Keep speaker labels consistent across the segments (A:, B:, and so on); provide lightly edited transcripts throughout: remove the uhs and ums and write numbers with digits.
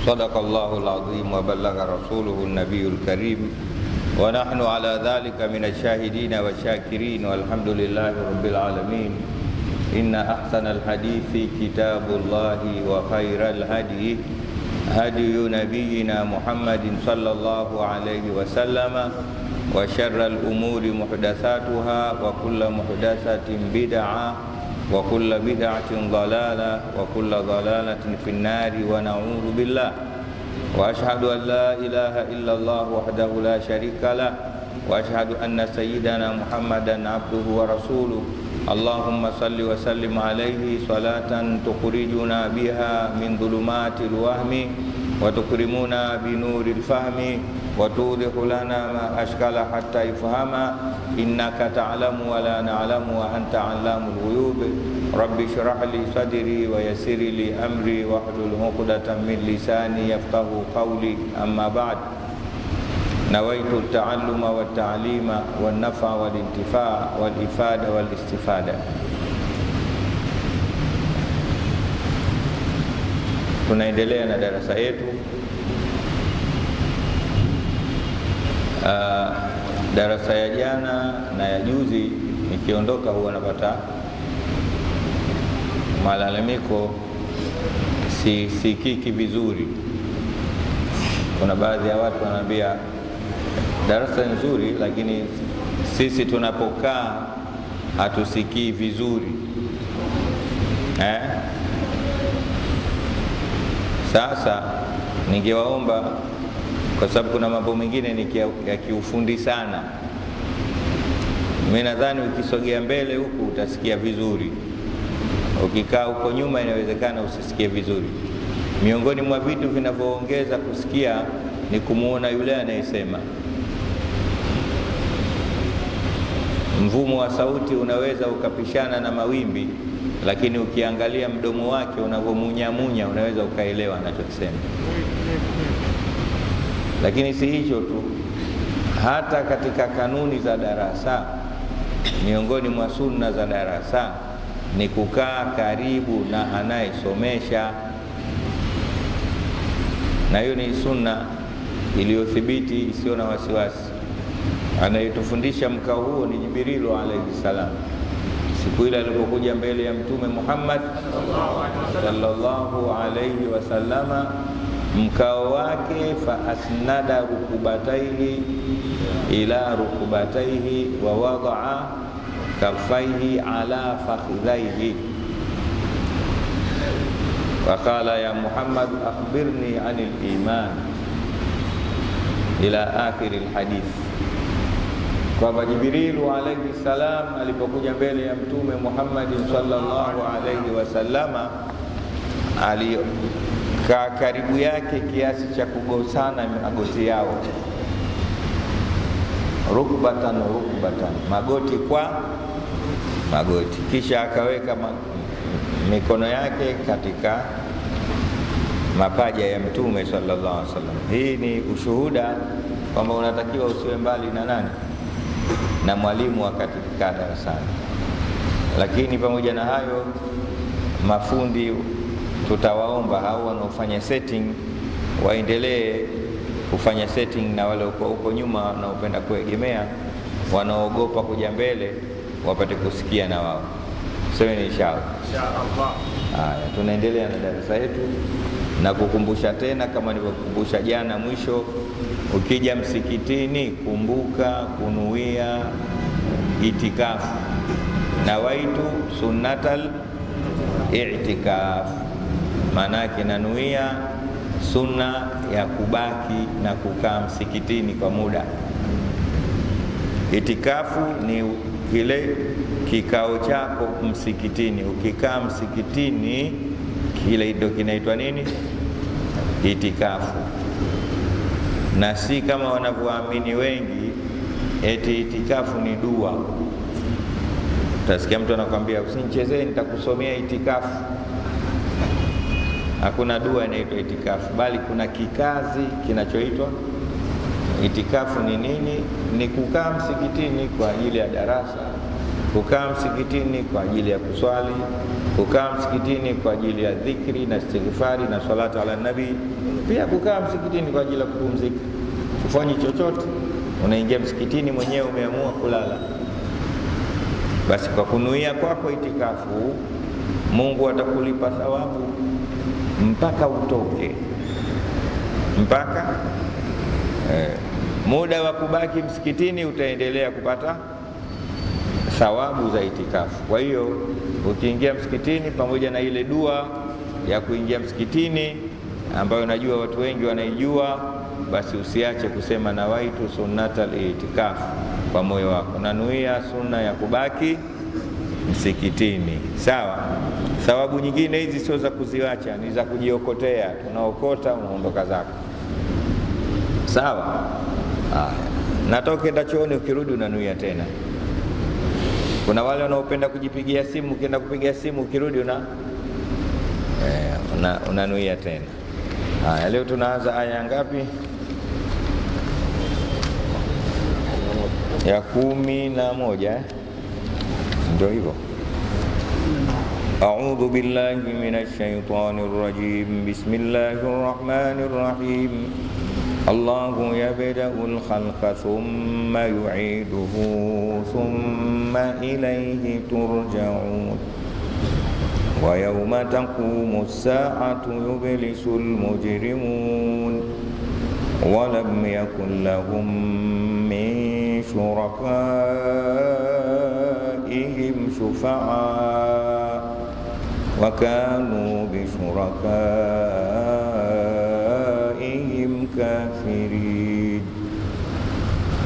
A: Sadaqallahul azim wa ballagha rasuluhu an-nabiyul karim wa nahnu ala dhalika minash shahidina wa syakirin walhamdulillahi rabbil alamin. Inna ahsanal hadithi kitabullahi wa khairal hadi hadiyu nabiyyina Muhammadin sallallahu alaihi wasallam wa syarral umuri muhdatsatuha wa kullu muhdatsatin bid'ah wa kullu bid'atin dhalalah wa kullu dhalalatin finnari wa na'udzu billah. Wa asyhadu an la ilaha illallah wahdahu la syarika lah wa asyhadu anna sayyidana Muhammadan abduhu wa rasuluh. Allahumma salli wa sallim alaihi salatan tukhrijuna biha min dhulumatil wahmi wa tukrimuna bi nuril fahmi wa tudhihu lana ma ashkala hatta ifhama innaka ta'lamu wa la na'lamu wa anta 'allamul ghuyub. Rabbi shrah li sadri wa yassir li amri wa hlul 'uqdatam min lisani yafqahu qawli. Amma ba'd. Nawaitu ta'alluma wa ta'lima wa nafa wal intifa' wal ifada wal istifada. Tunaendelea na darasa yetu. Darasa ya jana na ya juzi nikiondoka huwa napata malalamiko, sikiki vizuri. Kuna baadhi ya watu wananiambia darasa nzuri, lakini sisi tunapokaa hatusikii vizuri. Sasa ningewaomba, kwa sababu kuna mambo mengine ni ya kiufundi sana. Mimi nadhani ukisogea mbele huku utasikia vizuri, ukikaa huko nyuma inawezekana usisikie vizuri. Miongoni mwa vitu vinavyoongeza kusikia ni kumuona yule anayesema. Mvumo wa sauti unaweza ukapishana na mawimbi, lakini ukiangalia mdomo wake unavyomunyamunya unaweza ukaelewa anachosema. Lakini si hicho tu, hata katika kanuni za darasa, miongoni mwa sunna za darasa ni kukaa karibu na anayesomesha, na hiyo ni sunna iliyothibiti isiyo na wasiwasi. Anayetufundisha mkao huo ni Jibrilu alayhi salam. Siku ile alipokuja mbele ya Mtume Muhammad sallallahu alayhi wasallama, mkao wake fa asnada rukubataihi ila rukubataihi wa wada'a kaffaihi ala fakhidhaihi wa qala ya Muhammad akhbirni anil iman ila akhiril hadith. Kwa Jibrilu alayhi salam alipokuja mbele ya Mtume Muhammad sallallahu alayhi wasallama, alikaa karibu yake kiasi cha kugusana magoti yao, rukbatan rukbatan, magoti kwa magoti, kisha akaweka mikono yake katika mapaja ya Mtume sallallahu alaihi wasallam. Hii ni ushuhuda kwamba unatakiwa usiwe mbali na nani? Na mwalimu wakati ukikaa darasani. Lakini pamoja na hayo, mafundi tutawaomba hao wanaofanya setting waendelee kufanya setting, na wale huko nyuma wanaopenda kuegemea, wanaogopa kuja mbele, wapate kusikia na wao. Sema inshallah. Haya, tunaendelea na darasa yetu na kukumbusha tena kama nilivyokukumbusha jana mwisho, ukija msikitini kumbuka kunuia itikafu, na waitu sunnatal i'tikaf, maana yake nanuia sunna ya kubaki na kukaa msikitini kwa muda. Itikafu ni kile kikao chako msikitini. Ukikaa msikitini, kile ndio kinaitwa nini? Itikafu. Na si kama wanavyoamini wengi eti itikafu ni dua. Utasikia mtu anakuambia usinichezee nitakusomea itikafu. Hakuna dua inaitwa itikafu, bali kuna kikazi kinachoitwa itikafu. Ni nini? Ni kukaa msikitini kwa ajili ya darasa, kukaa msikitini kwa ajili ya kuswali, kukaa msikitini kwa ajili ya dhikri na istighfari na salatu ala nabii, pia kukaa msikitini kwa ajili ya kupumzika. Ufanye chochote, unaingia msikitini mwenyewe umeamua kulala, basi kwa kunuia kwako itikafu, Mungu atakulipa thawabu mpaka utoke, mpaka muda wa kubaki msikitini utaendelea kupata thawabu za itikafu. Kwa hiyo ukiingia msikitini, pamoja na ile dua ya kuingia msikitini ambayo najua watu wengi wanaijua, basi usiache kusema nawaitu sunnatal itikafu kwa moyo wako, nanuia sunna ya kubaki msikitini. Sawa. Thawabu nyingine hizi sio za kuziacha, ni za kujiokotea. Tunaokota, unaondoka zako. Sawa. Natoke enda chooni, ukirudi unanuia tena. Kuna wale wanaopenda kujipigia simu, ukienda kupigia simu ukirudi unanuia tena. Leo tunaanza aya ngapi? Ya 11. Ndio hivyo. A'udhu billahi minash shaitanir rajim. Bismillahir rahmanir rahim. Allahu yabda'ul khalqa thumma yu'iduhu thumma ilayhi turja'un. Wa yawma taqumus sa'atu yublisul mujrimun wa lam yakun lahum min shurakaihim shufa'a wa kanu bi shurakaihim kafirin.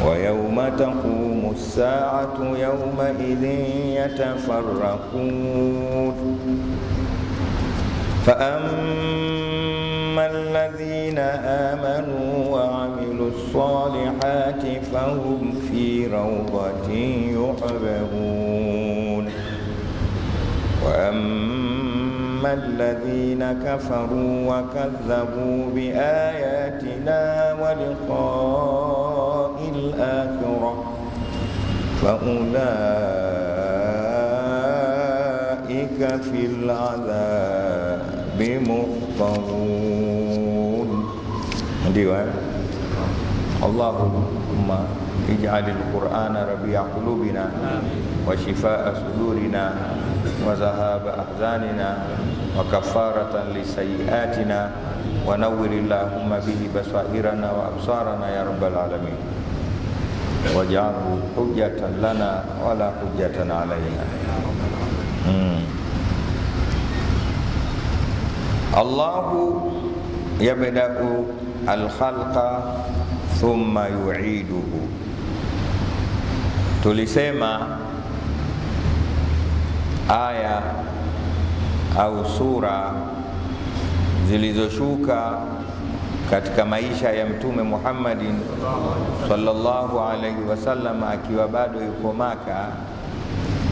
A: Wa yawma taqumus sa'atu yawma idhin yatafarraqun. Fa amma alladhina amanu wa amilus salihati fahum fi rawdatin yuhbarun. Wa amma alladhina kafaru wa kadhabu bi ayatina wa liqa'il akhirah fa ulaika fil 'adhabi muhdarun. Ndio Allahumma ij'alil Qur'ana rabi'a qulubina wa shifaa'a sudurina wa zahaba ahzanina wa kafaratan lisayyiatina wa nawwir Allahumma bihi basairana wa absarana ya rabbal alamin. Waj'alhu hujjatan lana wa la hujjatan alaina. Allahu yabda'u al-khalqa thumma yu'iduhu. Tulisema aya au sura zilizoshuka katika maisha ya Mtume Muhammadin sallallahu alaihi wasallam akiwa bado yuko Maka,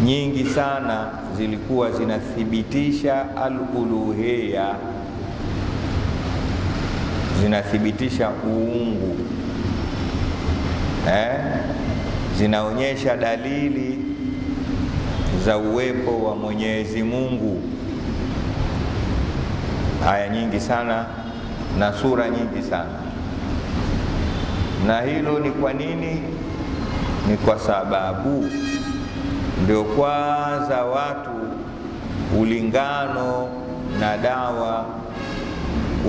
A: nyingi sana zilikuwa zinathibitisha al-uluhiyya, zinathibitisha uungu, zinaonyesha dalili za uwepo wa Mwenyezi Mungu. Aya nyingi sana na sura nyingi sana. Na hilo ni kwa nini? Ni kwa sababu ndio kwanza watu ulingano na dawa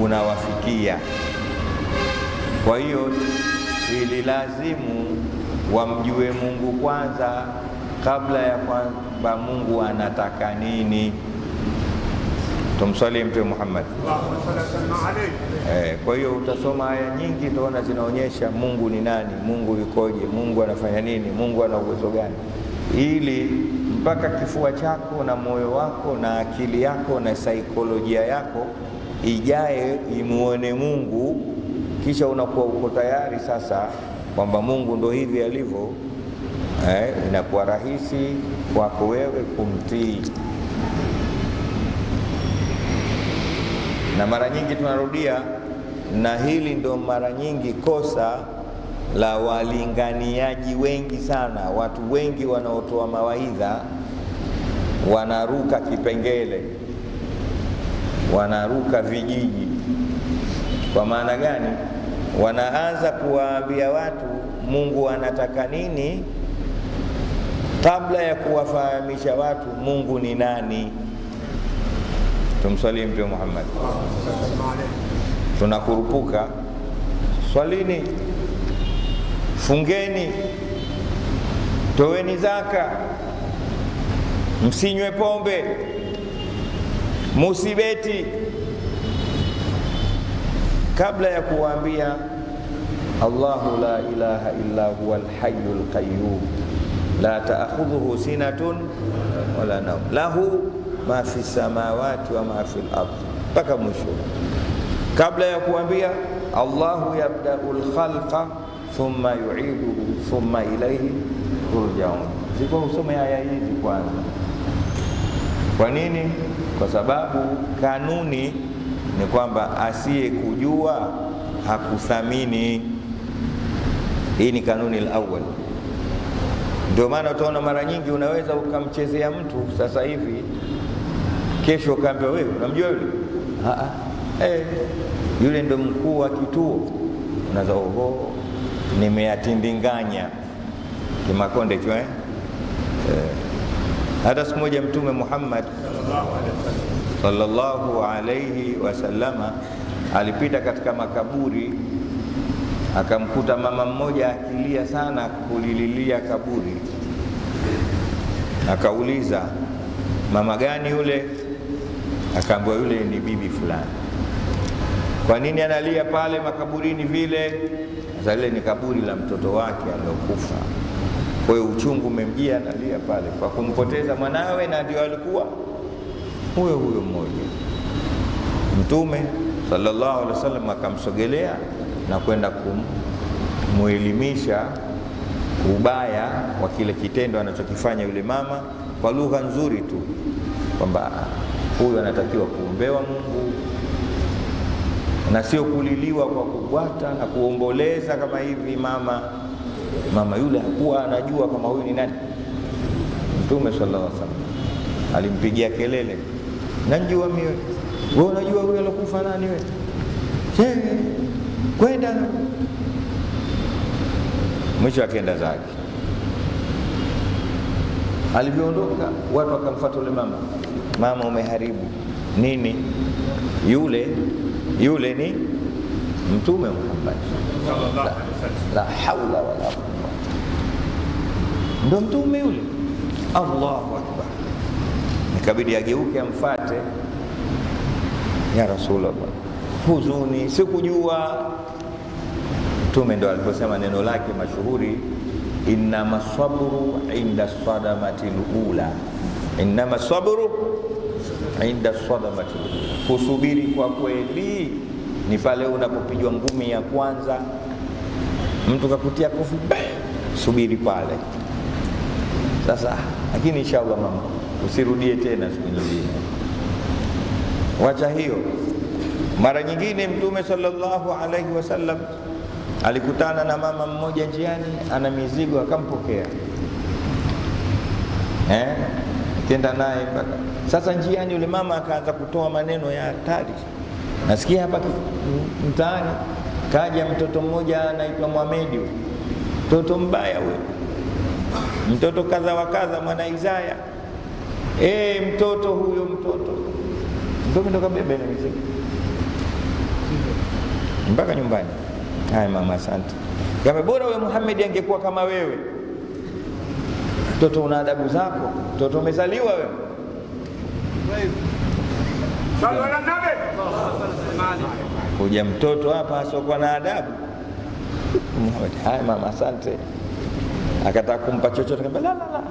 A: unawafikia. Kwa hiyo ili lazimu wamjue Mungu kwanza kabla ya kwamba Mungu anataka nini. Tumswalie Mtume Muhammad. Kwa hiyo utasoma aya nyingi utaona zinaonyesha Mungu ni nani, Mungu yukoje, Mungu anafanya nini, Mungu ana uwezo gani, ili mpaka kifua chako na moyo wako na akili yako na saikolojia yako ijae imuone Mungu, kisha unakuwa uko tayari sasa kwamba Mungu ndo hivi alivyo. Inakuwa rahisi kwako wewe kumtii. Na mara nyingi tunarudia, na hili ndo mara nyingi kosa la walinganiaji wengi sana, watu wengi wanaotoa mawaidha wanaruka kipengele, wanaruka vijiji. Kwa maana gani? Wanaanza kuwaambia watu Mungu anataka nini kabla ya kuwafahamisha watu Mungu ni nani. Tumswalie Mtume Muhammad. Tunakurupuka, swalini, fungeni, toweni zaka, msinywe pombe, musibeti, kabla ya kuwaambia Allahu la ilaha illa huwa al-hayyul qayyum la ta'khudhuhu sinatun wala nawm lahu ma fi samawati wa ma fi al-ard, mpaka mwisho. Kabla ya kuambia Allahu yabda'ul khalqa thumma yu'iduhu thumma ilayhi turja'un. Ziko usome aya hizi kwanza. Kwa nini? Kwa sababu kanuni ni kwamba asiye kujua hakuthamini. Hii ni kanuni al-awwal. Ndio maana utaona mara nyingi unaweza ukamchezea mtu sasa hivi, kesho ukaambia wewe unamjua yule? Yule ndo mkuu wa kituo. Unaza nimeyatindinganya kimakonde hicho hata siku moja Mtume Muhammad sallallahu alayhi wasallama alipita katika makaburi, akamkuta mama mmoja akilia sana kulililia kaburi. Akauliza, mama gani yule? Akaambiwa yule ni bibi fulani. Kwa nini analia pale makaburini vile? Sasa ile ni kaburi la mtoto wake aliyokufa. Kwa hiyo uchungu umemjia, analia pale kwa kumpoteza mwanawe, na ndio alikuwa huyo mmoja. Mtume sallallahu alaihi wasallam akamsogelea na kwenda kumuelimisha ubaya wa kile kitendo anachokifanya yule mama kwa lugha nzuri tu, kwamba huyu anatakiwa kuombewa Mungu na sio kuliliwa kwa kubwata na kuomboleza kama hivi. Mama yule hakuwa anajua kama huyu ni nani. Mtume sallallahu alaihi wasallam alimpigia kelele, najua mimi, wewe unajua huyu alokufa nani wewe? Kwenda. Mwisho akaenda zake. Alivyoondoka watu wakamfuata yule mama, umeharibu nini? Yule ni Mtume Muhammad la haula wala quwwata, ndo mtume yule. Allahu akbar. Nikabidi ageuke amfuate, ya Rasulullah, huzuni, sikujua. Mtume ndo aliposema neno lake mashuhuri, innama sabru inda sadamati al-ula, innama sabru inda sadamati al-ula. Kusubiri kwa kweli ni pale unapopigwa ngumi ya kwanza, mtu kakutia kofi, subiri pale. Sasa lakini inshallah mama, usirudie tena siku nyingine, wacha hiyo. Mara nyingine Mtume sallallahu alaihi wasallam alikutana na mama mmoja njiani, ana mizigo, akampokea kenda naye mpaka sasa. Njiani yule mama akaanza kutoa maneno ya hatari. Nasikia hapa mtaani kaja mtoto mmoja anaitwa Muhammad, mtoto mbaya huyo, mtoto kadha wa kadha, mwana Isaya. Mtoto huyo, mtoto ndo kabeba ile mizigo mpaka nyumbani. Haya mama, asante. Kama bora wewe Muhammad angekuwa kama wewe, mtoto una adabu zako, mtoto umezaliwa wewe. Kuja mtoto hapa asiokuwa na adabu. Haya mama, asante. Akataka kumpa chochote, akamwambia la,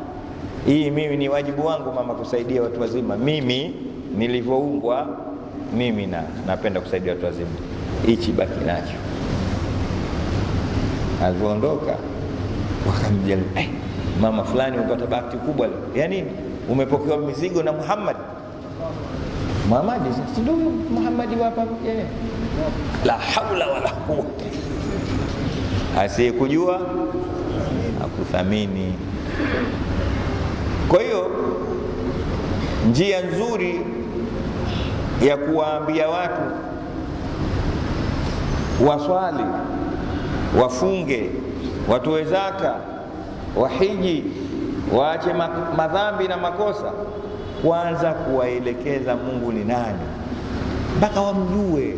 A: hii mimi ni wajibu wangu mama kusaidia watu wazima, mimi nilivyoumbwa, mimi napenda kusaidia watu wazima, hichi baki nacho. Alivyoondoka wakamjali, mama fulani umepata bahati kubwa leo. Yaani umepokewa mizigo na Muhammad. Muhammad si ndio Muhammad hapa? La haula wala quwwata. asiyekujua hakuthamini. Kwa hiyo njia nzuri ya kuwaambia watu waswali, wafunge, watoe zaka, wahiji, waache madhambi na makosa, kwanza kuwaelekeza Mungu ni nani mpaka wamjue.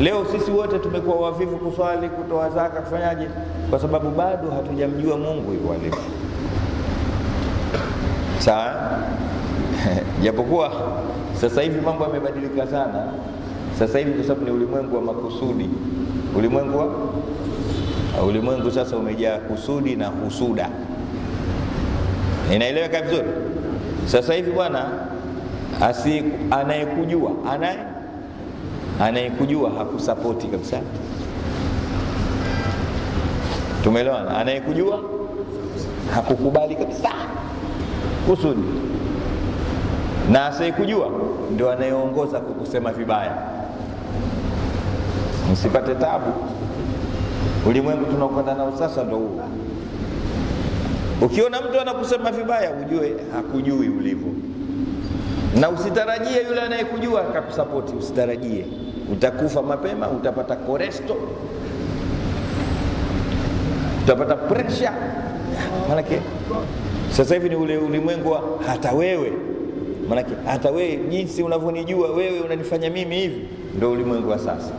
A: Leo sisi wote tumekuwa wavivu kuswali, kutoa zaka, kufanyaje? Kwa sababu bado hatujamjua Mungu hivyo alivyo. Sawa? Japokuwa sasa hivi mambo yamebadilika sana. Sasa hivi kwa sababu ni ulimwengu wa makusudi. Ulimwengu sasa umejaa kusudi na husuda. Inaeleweka vizuri? Sasa hivi bwana, anayekujua hakusapoti kabisa. Tumeelewana? Anayekujua hakukubali kabisa kusudi, na asiyekujua ndio anayeongoza kukusema vibaya. Msipate tabu. Ulimwengu tunaokwenda nao sasa ndio huo. Ukiona mtu anakusema vibaya, ujue hakujui ulivyo, na usitarajie yule anayekujua akakusapoti. Usitarajie, utakufa mapema, utapata koresto, utapata pressure. Manake sasa hivi ni ule ulimwengu wa hata wewe. Manake hata wewe, jinsi unavyonijua wewe, unanifanya mimi hivi. Ndio ulimwengu wa sasa.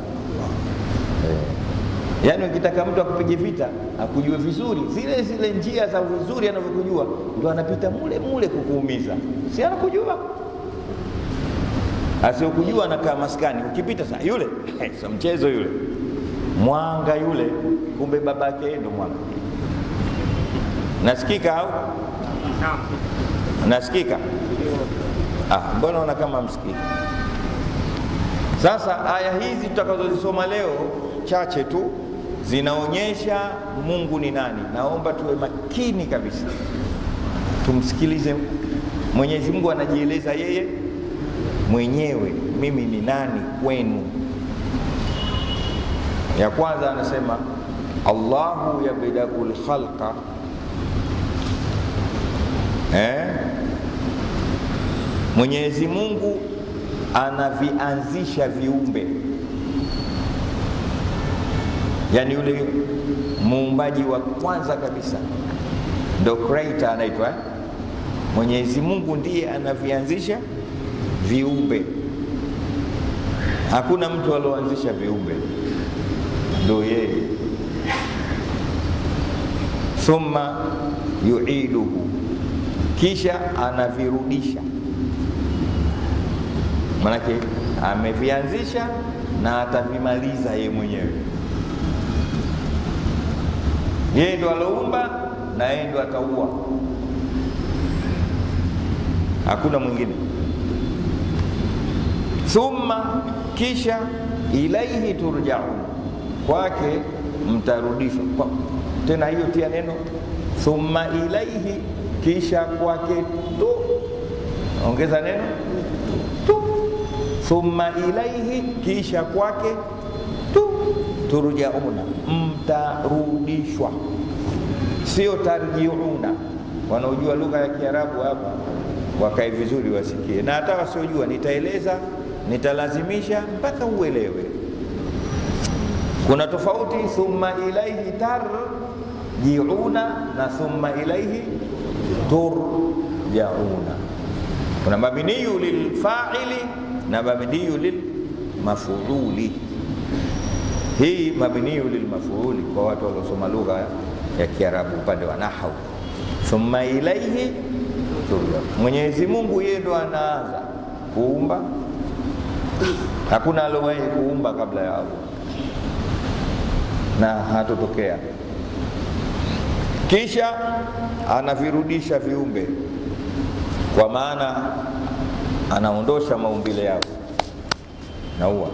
A: Yaani ukitaka mtu akupige vita, akujue vizuri, zile njia za vizuri anavyokujua, ndio anapita mule kukuumiza. Si anakujua? Asiyokujua anakaa maskani. Ukipita sasa yule, sio mchezo yule. Mwanga yule, kumbe babake ndio mwanga. Nasikika au? Nasikika? Mbona una kama msikiki? Sasa aya hizi tutakazozisoma leo chache tu zinaonyesha Mungu ni nani. Naomba tuwe makini kabisa, tumsikilize Mwenyezi Mungu anajieleza yeye mwenyewe, mimi ni nani kwenu. Ya kwanza anasema Allahu yabda'ul khalqa, Mwenyezi Mungu anavianzisha viumbe. Yani yule muumbaji wa kwanza kabisa ndio creator anaitwa. Mwenyezi Mungu ndiye anavianzisha viumbe. Hakuna mtu alioanzisha viumbe, ndio yeye. Thumma yu'iduhu, kisha anavirudisha. Manake amevianzisha na atavimaliza yeye mwenyewe. Yeye ndo aloumba na yeye ndo ataua, hakuna mwingine. Thumma, kisha, ilaihi turja'un, kwake mtarudishwa. Tena hiyo tia neno thumma ilaihi, kisha kwake tu, ongeza neno tu. Thumma ilaihi, kisha kwake tu, turja'una, mtarudishwa, sio tarjiuna. Wanaojua lugha ya Kiarabu hapa wakae vizuri wasikie, na hata wasiojua nitaeleza, nitalazimisha mpaka uelewe. Kuna tofauti thumma ilaihi tarjiuna na thumma ilaihi turjauna. Kuna mabniyu lilfa'ili na mabniyu lilmaf'uli. Hii mabniyu lilmaf'uli kwa watu waliosoma lugha ya Kiarabu upande wa nahwu. Thumma ilaihi turjauna, Mwenyezi Mungu yeye ndo anaanza kuumba. Hakuna aliyewahi kuumba kabla ya Allah na hatotokea. Kisha anavirudisha viumbe, kwa maana anaondosha maumbile yao na huwa.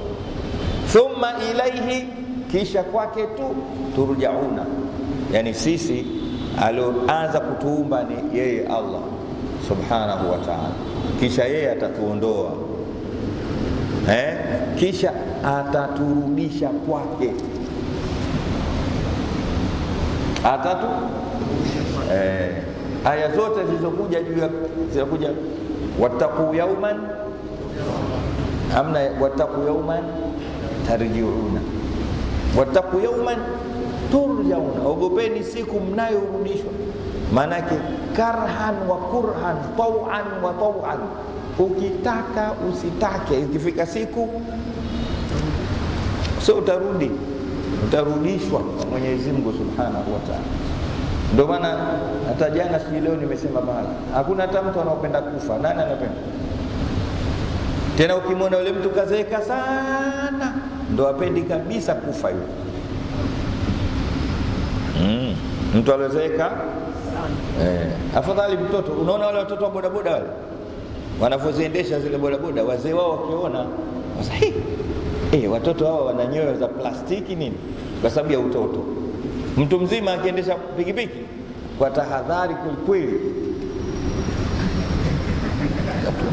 A: Thumma ilaihi, kisha kwake tu, turjauna, yani sisi alioanza kutuumba ni yeye Allah subhanahu wa ta'ala, kisha yeye atatuondoa, kisha ataturudisha kwake. Atatu aya zote zilizokuja juu ya zilizokuja wattaqu yawman, amna wattaqu yawman tarjiuna, wattaqu yawman turjauna, ogopeni siku mnayorudishwa. Maana yake karhan wa kurhan, tau'an wa tau'an, ukitaka usitake, ikifika siku sio utarudishwa kwa Mwenyezi Mungu Subhanahu wa Ta'ala. Ndio maana hata jana si leo nimesema bala, hakuna hata mtu anaopenda kufa. Nani anapenda? Tena ukimwona yule mtu kazeeka sana, ndio apendi kabisa kufa yule. Mtu aliyezeeka afadhali mtoto. Unaona wale watoto wa bodaboda wale wanavyoziendesha zile bodaboda, wazee wao wakiona sasa, watoto hawa wana nyoyo za plastiki nini, kwa sababu ya utoto. Mtu mzima akiendesha pikipiki kwa tahadhari kweli,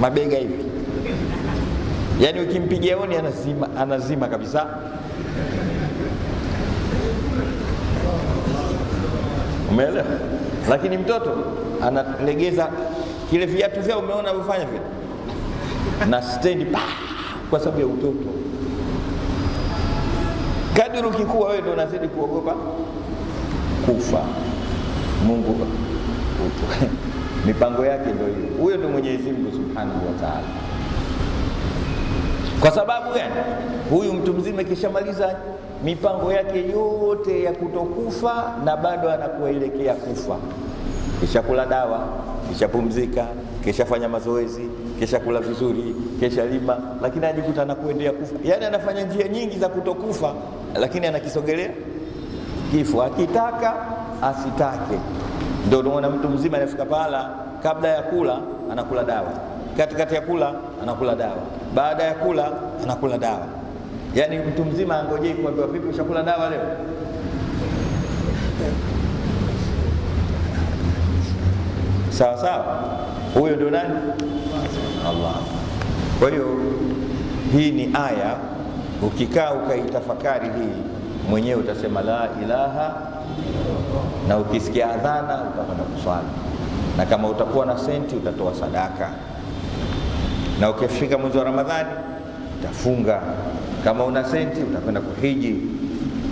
A: mabega hivi, yani ukimpigia honi anazima kabisa. Umeelewa? Lakini mtoto analegeza kile viatu vyao, umeona wafanya vile na stendi kwa sababu ya utoto. Kadri ukikua wewe ndio unazidi kuogopa kufa. Mungu mipango yake ndio hiyo. Huyo ndio Mwenyezi Mungu Subhanahu wa Ta'ala. Kwa sababu gani? Huyu mtu mzima kishamaliza mipango yake yote ya kutokufa na bado anakuelekea kufa. Kisha kula dawa, kisha pumzika, kisha fanya mazoezi, kisha kula vizuri, kisha lima, lakini anajikuta anakuendea kufa. Yaani anafanya njia nyingi za kutokufa, lakini anakisogelea kifo, akitaka asitake. Ndio unaona mtu mzima anafika pala, kabla ya kula anakula dawa, katikati ya kula anakula dawa, baada ya kula anakula dawa. Yaani mtu mzima angojei kuambiwa vipi ushakula dawa leo. Sawa sawa, huyo ndio nani? Allah. Kwa hiyo hii ni aya, ukikaa ukaitafakari hii mwenyewe utasema la ilaha, na ukisikia adhana utakwenda kuswali, na kama utakuwa na senti utatoa sadaka, na ukifika mwezi wa Ramadhani utafunga, kama una senti utakwenda kuhiji.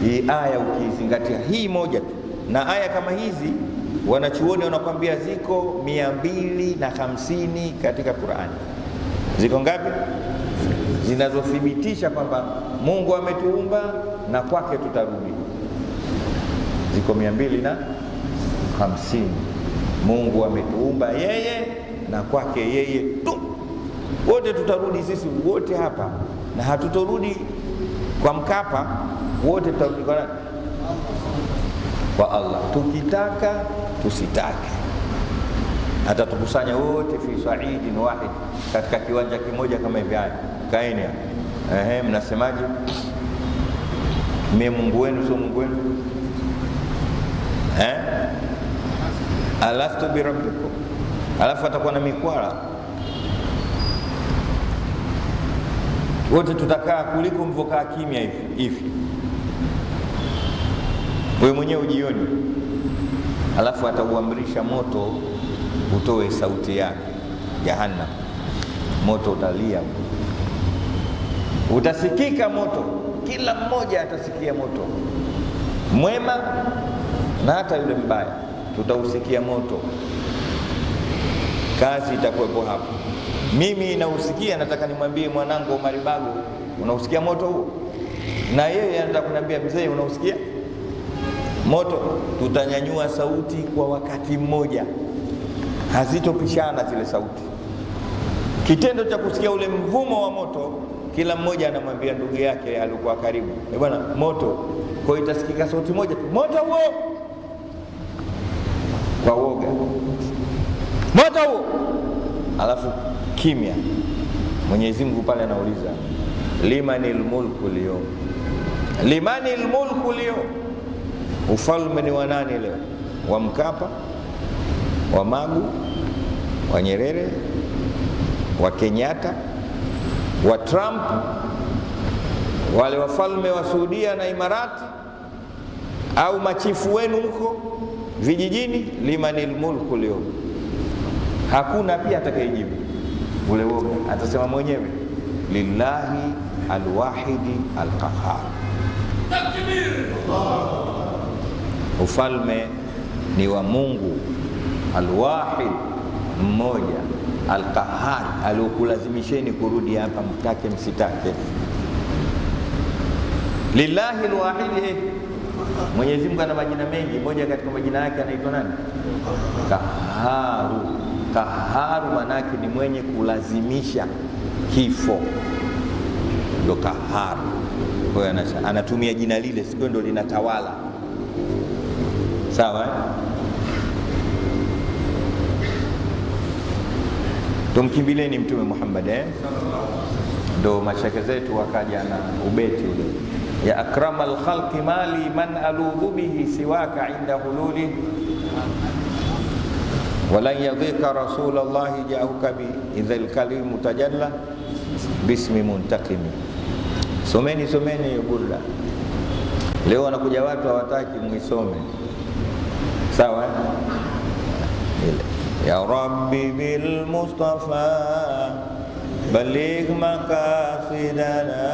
A: Hii aya ukizingatia hii moja tu, na aya kama hizi wanachuoni wanakuambia ziko 250 katika Qur'ani. Ziko ngapi? Zinazothibitisha kwamba Mungu ametuumba na kwake tutarudi. Ziko 250. Mungu ametuumba yeye na kwake yeye tu. Wote tutarudi sisi wote hapa, na hatutorudi kwa Mkapa, wote tutarudi kwa Allah, tukitaka tusitake. Hata tukusanya wote fi sa'idin wahid, katika kiwanja kimoja kama hivi. Haya, kaeni. Mnasemaje? Mimi Mungu wenu sio Mungu wenu? Alastu bi rabbikum. Alafu atakuwa na mikwala. Wote tutakaa kuliko mvokaa kimya hivi. Wewe mwenyewe ujioni. Alafu atauamrisha moto utoe sauti yake, Jahannam. Moto utalia, utasikika moto, kila mmoja atasikia moto, mwema na hata yule mbaya, tutausikia moto. Kazi itakuwepo hapo. Mimi nausikia, nataka nimwambie mwanangu Omar Bago, unausikia moto huo? Na yeye anataka kuniambia, mzee, unausikia moto? Tutanyanyua sauti kwa wakati mmoja, hazitopishana zile sauti. Kitendo cha kusikia ule mvumo wa moto, kila mmoja anamwambia ndugu yake alikuwa karibu, bwana, moto. Kwa hiyo itasikika sauti moja tu, moto huo, kwa woga, moto huo. Alafu kimya. Mwenyezi Mungu pale anauliza, limanil mulku leo, limanil mulku leo, ufalme ni wa nani leo? Wa Mkapa, wa Magu, wa Nyerere, wa Kenyatta, wa Trump, wale wafalme wa Saudia na Imarati, au machifu wenu huko vijijini, limanil mulku leo, hakuna pia atakayejibu ule woga, atasema mwenyewe lillahi alwahidi alqahar. Ufalme ni wa Mungu alwahid, mmoja, alqahar, aliokulazimisheni kurudi hapa mtake msitake. Lillahi alwahid, Mwenyezi Mungu ana majina mengi, moja katika majina yake anaitwa nani? Qaharu. Qaharu manake ni mwenye kulazimisha kifo, ndio qaharu. Kwa hiyo anatumia jina lile, siku ndio linatawala. Sawa, tumkimbileni Mtume Muhammad ndo mashaka zetu wakaja na ubeti ule, ya akramal khalqi mali man aludhu bihi siwaka inda hululi walan yadhika rasulallahi ja'uka bi idhal kalimu tajalla bismi muntaqimi. Someni burda. Leo wanakuja watu hawataki muisome. Sawa, ya rabbi bil mustafa baligh maqasidana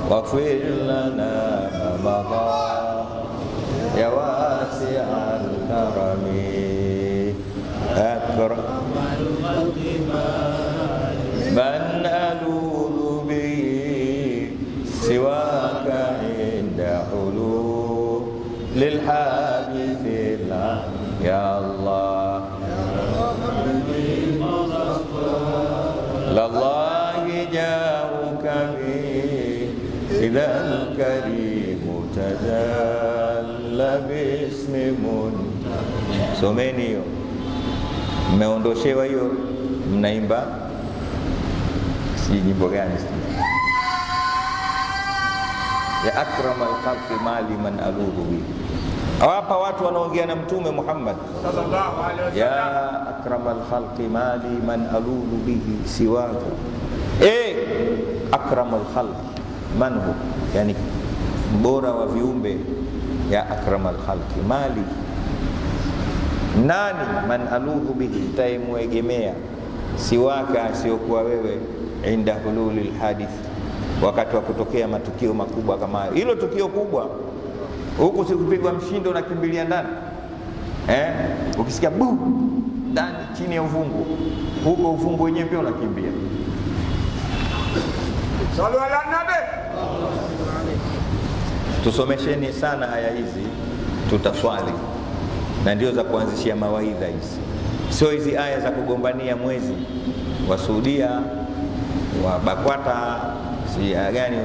A: waghfir lana ma madha ya wasi'al karami akramal khalqi man aludhu bi siwaka inda hulul lil hadith ya Allah lallahi ja'uka bi idhal karim tajalla bismi mun. Someni hiyo, mmeondoshewa hiyo, mnaimba si nyimbo gani? Ya akramal khalqi mali man aludhu bi. Hapa watu wanaongea na Mtume Muhammad sallallahu alaihi wasallam, ya akramal khalqi mali man aludhu bihi siwaka. Akramal khalqi man hu, yani bora wa viumbe. Ya akramal khalqi mali, nani? Man aludhu bihi, taimwegemea, siwaka, siokuwa wewe, inda hululil hadith, wakati wa kutokea matukio makubwa kama hayo. Hilo tukio kubwa huku sikupigwa mshindo na kimbilia ndani, ukisikia bu ndani chini ya uvungu, huko uvungu wenyewe pia unakimbia. Sallu ala nabi. Tusomesheni sana aya hizi, tutaswali, na ndio za kuanzishia mawaidha hizi, sio hizi aya za kugombania mwezi wa Saudia wa BAKWATA si gani.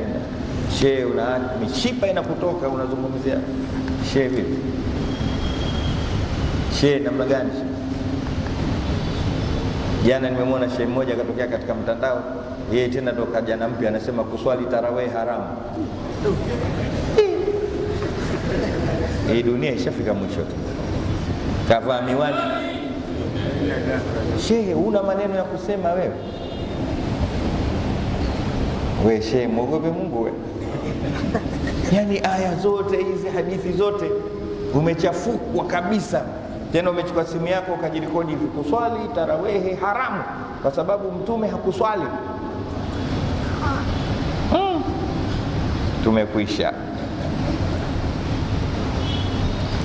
A: Shehe, una mishipa inakutoka, unazungumzia shehe vipi? Shehe namna gani? Jana nimemwona shehe mmoja katokea katika mtandao, yeye tena ndo jana mpya, anasema kuswali tarawih haramu. Hii dunia ishafika mwisho tu. Kavaa miwani. Shehe, una maneno ya kusema wewe? We shehe, mwogope Mungu we. Yani aya zote hizi, hadithi zote umechafukwa kabisa. Tena umechukua simu yako ukajirekodi hivi, kuswali tarawehe haramu kwa sababu Mtume hakuswali. Tumekwisha.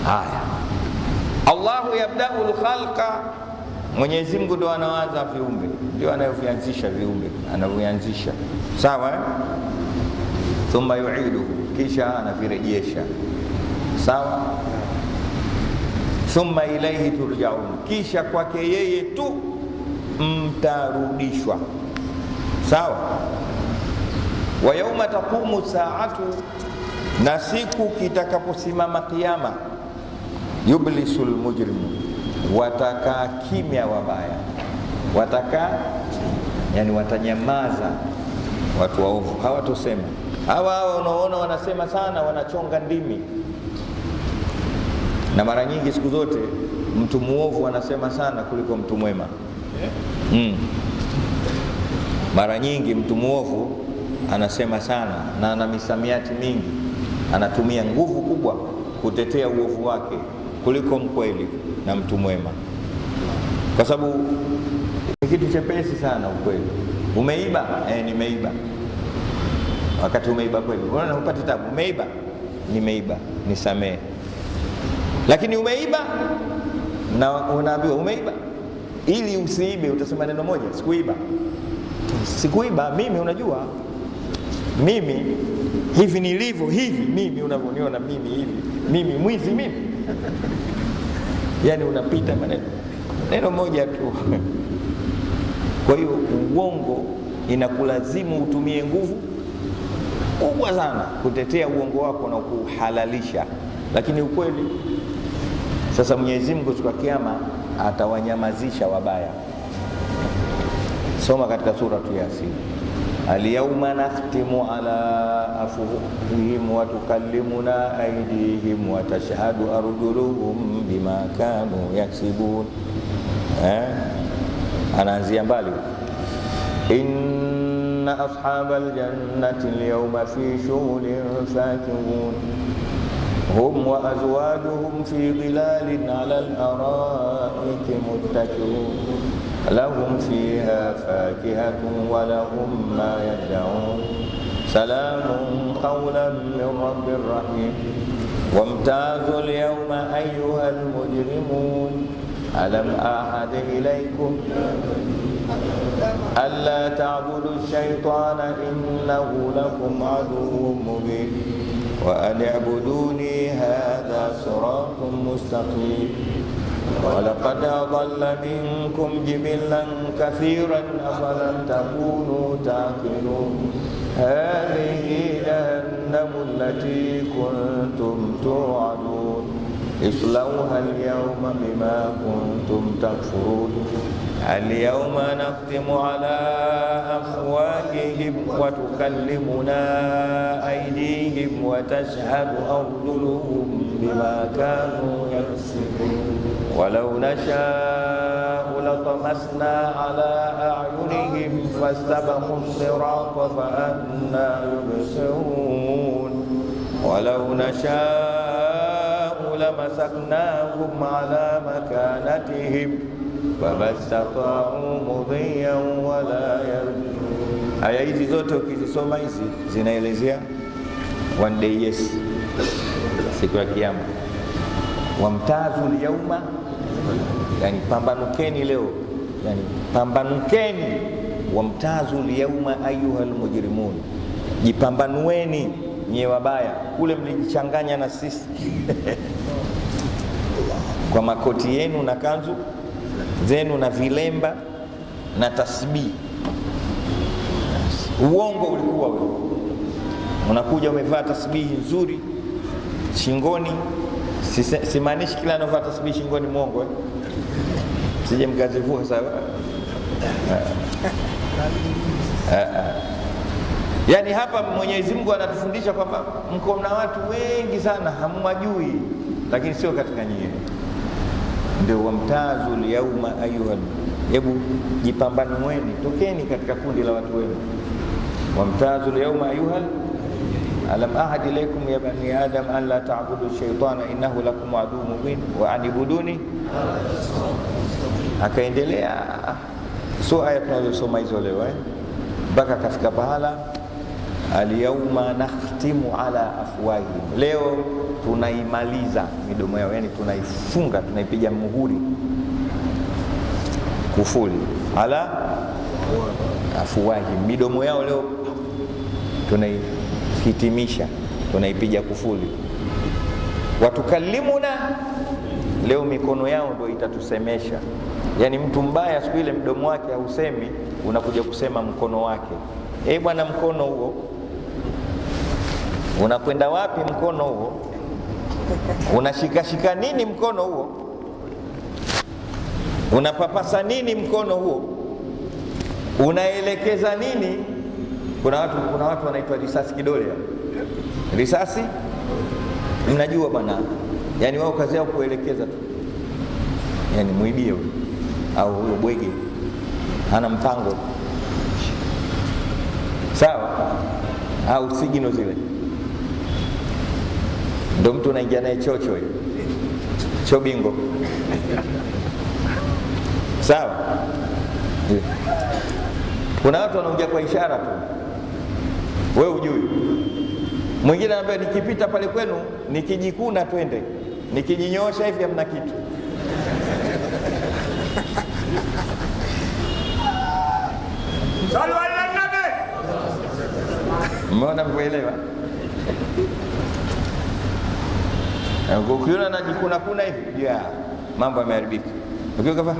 A: Haya, Allahu yabda'ul khalqa, Mwenyezi Mungu ndo anaanza viumbe, ndio anayovianzisha viumbe, anavianzisha. Sawa, thumma yu'idu, kisha anavirejesha. Sawa, thumma ilayhi turja'un, kisha kwake yeye tu mtarudishwa. Sawa, wa yauma taqumu saatu, na siku kitakaposimama kiyama, yublisul mujrimu, watakaa kimya wabaya, watakaa yani watanyamaza watu waovu, hawatosema. Hawa unaona wanasema sana, wanachonga ndimi, na mara nyingi siku zote mtu muovu anasema sana kuliko mtu mwema. Mara nyingi mtu muovu anasema sana na ana misamiati mingi, anatumia nguvu kubwa kutetea uovu wake kuliko mkweli na mtu mwema, kwa sababu ni kitu chepesi sana ukweli. Umeiba? Nimeiba. Wakati umeiba kweli, unaona upate tabu. Umeiba? Nimeiba, nisamee. Lakini umeiba na unaambiwa umeiba, ili usiibe utasema neno moja, sikuiba. Sikuiba mimi, unajua mimi hivi nilivyo hivi, mimi unavyoniona mimi hivi, mimi mwizi mimi. Yani unapita neno moja tu. Kwa hiyo uongo inakulazimu utumie nguvu kubwa sana kutetea uongo wako na kuhalalisha, lakini ukweli. Sasa Mwenyezi Mungu siku ya Kiyama atawanyamazisha wabaya. Soma katika sura Yasin, al-yawma nakhtimu ala afwahihim wa tukallimuna aydihim wa tashhadu arjuluhum bima kanu yaksibun. Anaanzia mbali, inna ashabal jannati al-yawma fi shughulin fakihun hum wa azwajuhum fi dhilalin ala al-ara'iki muttaki'un lahum fiha fakihatun wa lahum ma yad'un salamun qawlan min rabbir rahim wamtazul yawma ayyuhal mujrimun alam ahad ilaykum alla ta'budu ash-shaytana innahu lakum aduwwun mubin wa an i'buduni hadha siratun mustaqim wa laqad adalla minkum jibillan kathiran afalam takunu taqilun hadhihi jahannamu allati kuntum tu'adun islawha al-yawma bima kuntum takfurun al-yawma nakhtimu ala afwahihim wa tukallimuna aydihim wa tashhadu arjuluhum bima kanu yaksibun walau nasha'u latamasna ala a'yunihim fastabaqu as-sirata fa anna yubsirun walau nasha'u lamasaknahum ala makanatihim fabastata'u mudhiyan wala yarjun. Aya hizi zote ukizisoma hizi zinaelezea one day, yes, siku ya Kiyama. Wamtazul yawma, yani pambanukeni leo, yani pambanukeni. Wamtazul yawma ayyuhal mujrimun, jipambanueni nye wabaya. Kule mlijichanganya na sisi kwa makoti yenu na kanzu zenu na vilemba na tasbih. Uongo ulikuwa wewe, unakuja umevaa tasbih nzuri shingoni. Simaanishi kila anavaa tasbih shingoni mwongo, sije mkazivua sawa. Yani hapa Mwenyezi Mungu anatufundisha kwamba mko na watu wengi sana hamwajui, lakini sio katika nyie. Ndio wamtazul yawma ayyuhal, hebu jipambanueni, tokeni katika kundi la watu wenu. Wamtazul yawma ayyuhal alam ahad ilaykum ya bani adam an la ta'budu shaytana innahu lakum aduwwun mubin wa anibuduni. Akaendelea, so aya tunazosoma hizo leo mpaka kafika pahala al-yawma nakhtimu ala afwahihim, leo tunaimaliza midomo yao, yani tunaifunga, tunaipiga muhuri, kufuli ala afwahihim, midomo yao leo tunaihitimisha, tunaipiga kufuli. Watukallimuna, leo mikono yao ndio itatusemesha. Yani mtu mbaya siku ile mdomo wake hausemi, unakuja kusema mkono wake. Bwana, mkono huo unakwenda wapi? Mkono huo unashikashika nini? Mkono huo unapapasa nini? Mkono huo unaelekeza nini? Kuna watu wanaitwa risasi kidole. Risasi mnajua bwana, yani wao kazi yao kuelekeza tu, yani muibie huyo au huyo bwege hana mpango, sawa, au sigino zile. Ndio mtu anaingia naye chocho hiyo. Cho bingo. Sawa? Kuna watu wanaongea kwa ishara tu. Wewe hujui. Mwingine anambia nikipita pale kwenu nikijikuna twende. Nikijinyoosha hivi hamna kitu.
B: Sallu ala nabi.
A: Mbona mkuelewa? Ukiona najikuna kuna hivi, ya mambo yameharibika. Ukiona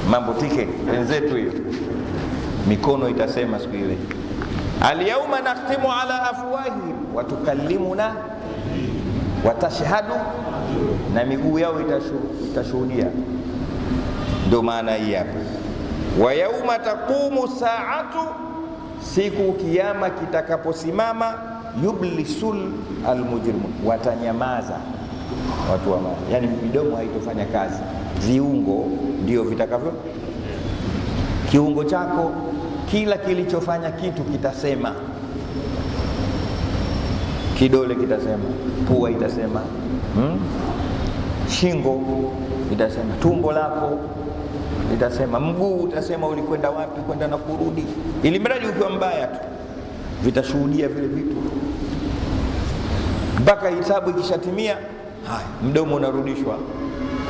A: mambo tike wenzetu hiyo, mikono itasema siku ile, al-yawma nakhtimu ala afwahihim wa tukallimuna wa tashhadu, na miguu yao itashuhudia. Ndio maana hii hapa, wa yauma taqumu saatu, siku kiyama kitakaposimama, yublisul almujrimun, watanyamaza watu wa mali. Yani midomo haitofanya kazi, viungo ndio vitakavyo. Kiungo chako kila kilichofanya kitu kitasema. Kidole kitasema, pua itasema, shingo itasema, tumbo lako itasema, mguu utasema ulikwenda wapi, kwenda na kurudi, ili mradi ukiwa mbaya tu vitashuhudia vile vitu mpaka hisabu ikishatimia. Haya, mdomo unarudishwa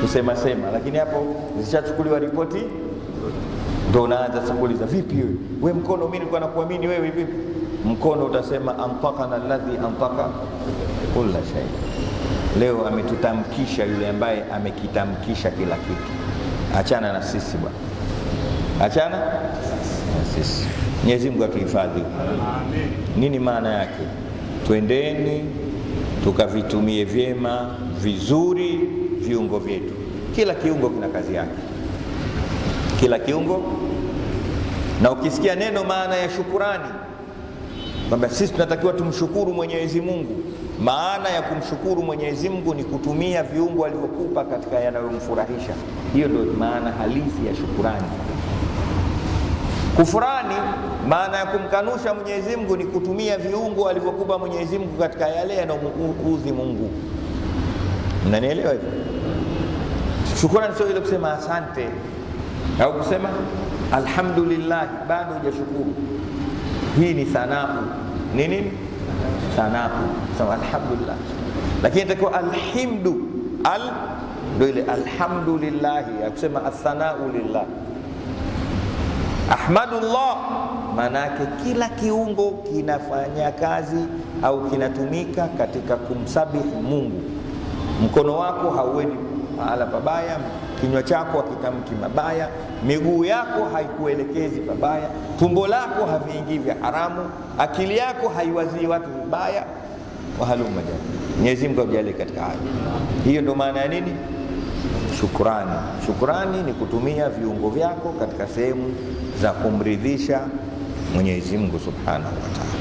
A: kusema sema, lakini hapo zishachukuliwa ripoti, ndio unaanza kuuliza, vipi wewe mkono, mimi nilikuwa nakuamini wewe, vipi? Mkono utasema antaqana alladhi antaqa kulla shay. Leo ametutamkisha yule ambaye amekitamkisha kila kitu. Achana na sisi bwana, achana na sisi. Mwenyezi Mungu atuhifadhi. Amen. Nini maana yake? Twendeni tukavitumie vyema vizuri viungo vyetu. Kila kiungo kina kazi yake, kila kiungo. Na ukisikia neno maana ya shukurani, kwamba sisi tunatakiwa tumshukuru Mwenyezi Mungu, maana ya kumshukuru Mwenyezi Mungu ni kutumia viungo alivyokupa katika yanayomfurahisha. Hiyo ndio maana halisi ya shukurani. Kufurani, maana ya kumkanusha Mwenyezi Mungu, ni kutumia viungo alivyokupa Mwenyezi Mungu katika yale yanayomuudhi Mungu. Mnanielewa hivyo? Shukrani sio ile kusema asante au kusema alhamdulillah, bado hujashukuru. Hii ni sanaa. Nini? Sanaa. Sema alhamdulillah. Lakini itakuwa alhamdu, ndio ile alhamdulillah, ya kusema as-sanau lillah. Ahmadullah, maana yake kila kiungo kinafanya kazi au kinatumika katika kumsabihi Mungu. Mkono wako hauendi mahala pabaya, kinywa chako hakitamki mabaya, miguu yako haikuelekezi pabaya, tumbo lako haviingii vya haramu, akili yako haiwazii watu vibaya, wahaluma jana. Mwenyezi Mungu ajalie katika hayo. Hiyo ndio maana ya nini? Shukrani. Shukrani ni kutumia viungo vyako katika sehemu za kumridhisha Mwenyezi Mungu Subhanahu wa Ta'ala.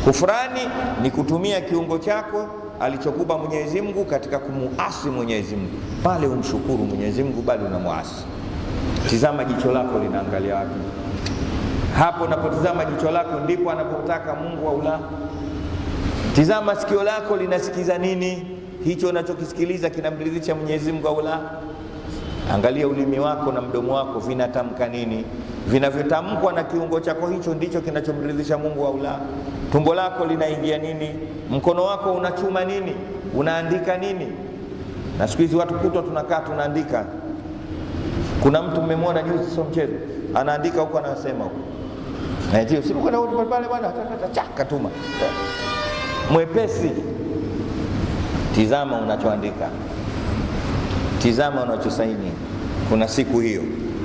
A: Kufurani ni kutumia kiungo chako alichokupa Mwenyezi Mungu katika kumuasi Mwenyezi Mungu. Pale umshukuru Mwenyezi Mungu, bali unamuasi. Tizama jicho lako linaangalia wapi. Hapo unapotizama jicho lako ndipo anapotaka Mungu au la. Tizama sikio lako linasikiza nini, hicho unachokisikiliza kinamridhisha Mwenyezi Mungu au la. Angalia ulimi wako na mdomo wako vinatamka nini, vinavyotamkwa na kiungo chako hicho ndicho kinachomridhisha Mungu au la. Tumbo lako linaingia nini, mkono wako unachuma nini, unaandika nini. Na siku hizi watu kutwa tunakaa tunaandika. Kuna mtu mmemwona juzi, sio mchezo, anaandika huko anasema huko, ndio siku kwenda huko pale bwana, chaka tuma mwepesi. Tizama unachoandika, tizama unachosaini. Kuna siku hiyo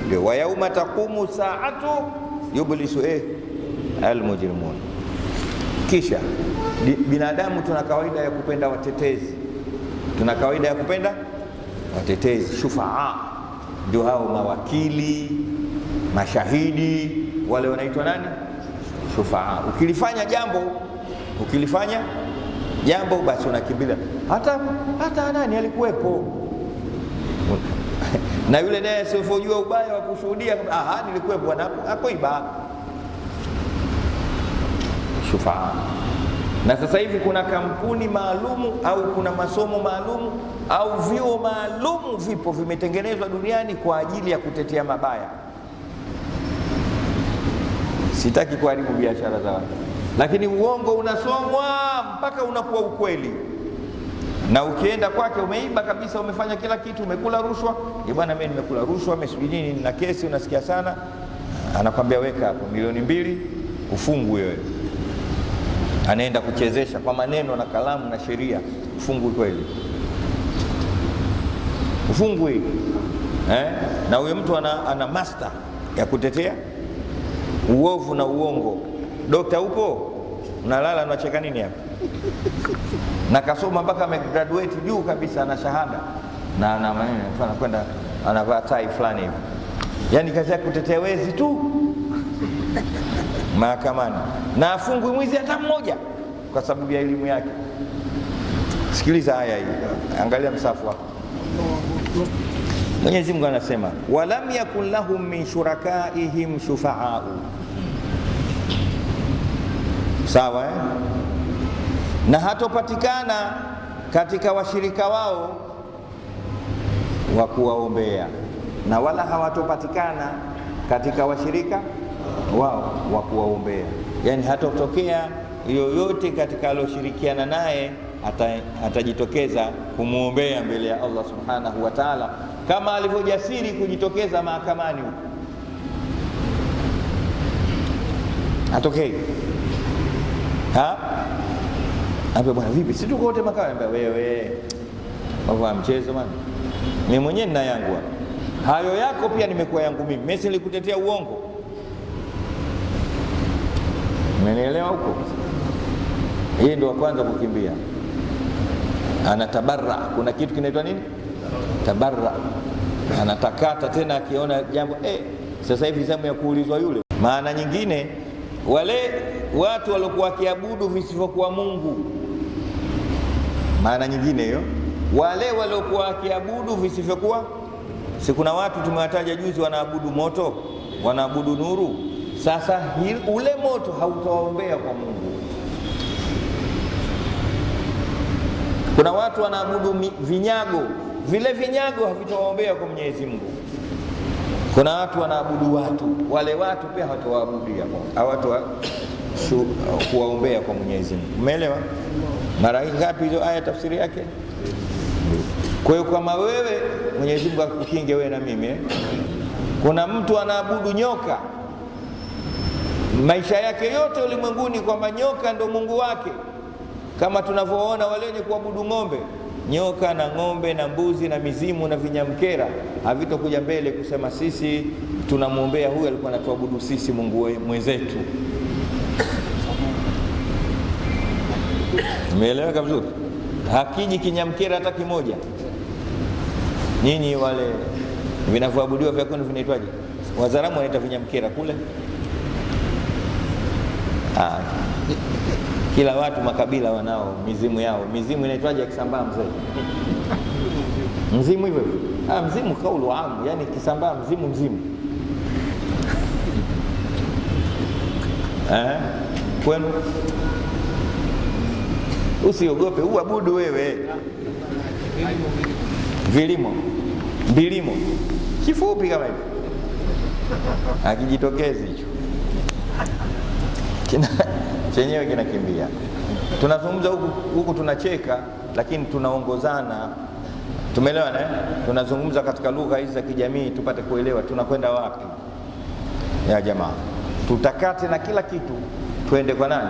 A: ndio, wa yauma taqumu saatu yublisu almujrimun. Kisha binadamu tuna kawaida ya kupenda watetezi, tuna kawaida ya kupenda watetezi. Shufaa ndio hao mawakili, mashahidi, wale wanaitwa nani? Shufaa. Ukilifanya jambo basi unakimbilia hata nani alikuwepo na yule naye asiyojua ubaya wa kushuhudia, nilikuwepo bwana, hakuiba. Shufaa. Na sasa hivi kuna kampuni maalumu au kuna masomo maalumu au vyuo maalumu vipo vimetengenezwa duniani kwa ajili ya kutetea mabaya. Sitaki kuharibu biashara za watu, lakini uongo unasomwa mpaka unakuwa ukweli. Na ukienda kwake umeiba kabisa, umefanya kila kitu, umekula rushwa, bwana mimi nimekula rushwa, mimi nini na kesi, unasikia sana, anakwambia weka hapo milioni 2 ufungwe wewe. Anaenda kuchezesha kwa maneno na kalamu na sheria, ufungwe kweli, ufungwe. Na huyo mtu ana master ya kutetea uovu na uongo. Dokta upo, unalala unacheka nini hapa? Na kasoma mpaka amegraduate juu kabisa, ana shahada na ana maneno, anakwenda anavaa tai fulani hivi, yani kazi yake kutetea wezi tu mahakamani, na afungwi mwizi hata mmoja kwa sababu ya elimu yake. Sikiliza haya hii, angalia msafu wako. Mwenyezi Mungu anasema walam yakun lahum min shurakaihim shufa'au. Sawa na hatopatikana katika washirika wao wa kuwaombea, na wala hawatopatikana katika washirika wao wa kuwaombea. Yani hatotokea yoyote katika alioshirikiana naye atajitokeza kumuombea mbele ya Allah subhanahu wa ta'ala, kama alivyojasiri kujitokeza mahakamani huko. Atokei hapo bwana, vipi si tuko wote mahakamani? Wewe kwa mchezo bwana, mimi mwenyewe nina yangu hayo, yako pia nimekuwa yangu mimi. Mimi nilikutetea uongo, umenielewa huko? Yeye ndio wa kwanza kukimbia, anatabarra. Kuna kitu kinaitwa nini? Tabarra. Anatakata tena akiona jambo sasa hivi zamu ya kuulizwa yule. Maana nyingine, wale watu waliokuwa wakiabudu visivyokuwa Mungu, maana nyingine hiyo, wale waliokuwa wakiabudu visivyokuwa, si kuna watu tumewataja juzi wanaabudu moto, wanaabudu nuru. Sasa ule moto hautawaombea kwa Mungu. Kuna watu wanaabudu vinyago, vile vinyago havitawaombea kwa Mwenyezi Mungu. Kuna watu wanaabudu watu, wale watu pia hawatawaabudia, kuwaombea kwa Mwenyezi Mungu. Umeelewa? Mara ngapi hizo aya tafsiri yake? Kwa hiyo kama wewe, Mwenyezi Mungu akukinge wewe na mimi. Kuna mtu anaabudu nyoka maisha yake yote ulimwenguni, kwamba nyoka ndo Mungu wake, kama tunavyoona wale wenye kuabudu ng'ombe. Nyoka na ng'ombe na mbuzi na mizimu na vinyamkera havitokuja mbele kusema sisi tunamwombea huyu, alikuwa anatuabudu sisi Mungu mwenzetu. Umeeleweka vizuri? Hakiji kinyamkera hata kimoja. Nyinyi wale vinavyoabudiwa vya kwenu vinaitwaje? Wazaramu wanaita vinyamkera kule. Kila watu makabila wanao mizimu yao. Mizimu inaitwaje Kisambaa mzee? Mzimu hivyo. Mzimu kaulu amu, yani Kisambaa mzimu. Kwenu usiogope, uabudu wewe. Mbilimo kifupi kama hivi, akijitokezi hicho chenyewe kinakimbia. Tunazungumza huku tunacheka, lakini tunaongozana. Tumeelewana tunazungumza katika lugha hizi za kijamii tupate kuelewa tunakwenda wapi. Ya jamaa, tutakate na kila kitu, twende kwa nani?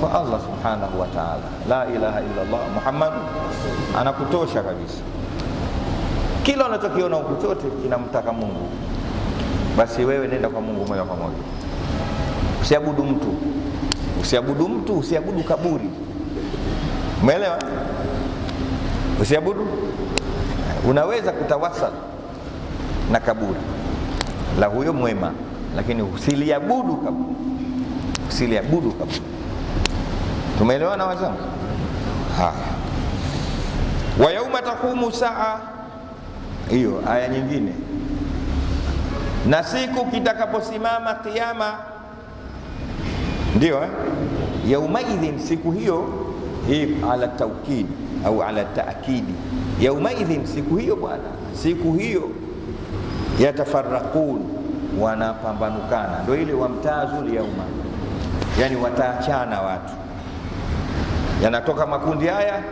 A: Kwa Allah subhanahu wa ta'ala. La ilaha illa Allah Muhammad anakutosha kabisa. Kila unachokiona huku chote kinamtaka Mungu, basi wewe nenda kwa Mungu moja kwa moja. Usiabudu mtu, usiabudu kaburi. Umeelewa? Usiabudu. Unaweza kutawasal na kaburi la huyo mwema, lakini usiliabudu kaburi. Tumeelewana wazangu? Wa yauma taqumu saa, hiyo aya nyingine. Na siku kitakaposimama kiyama, ndio Yaumaidhin, siku hiyo, hii ala taukid au ala taakidi. Yaumaidhin, siku hiyo bwana, siku hiyo yatafarraqun, wanapambanukana, ndio ile wamtazul yauma, yani wataachana watu. Yanatoka makundi haya.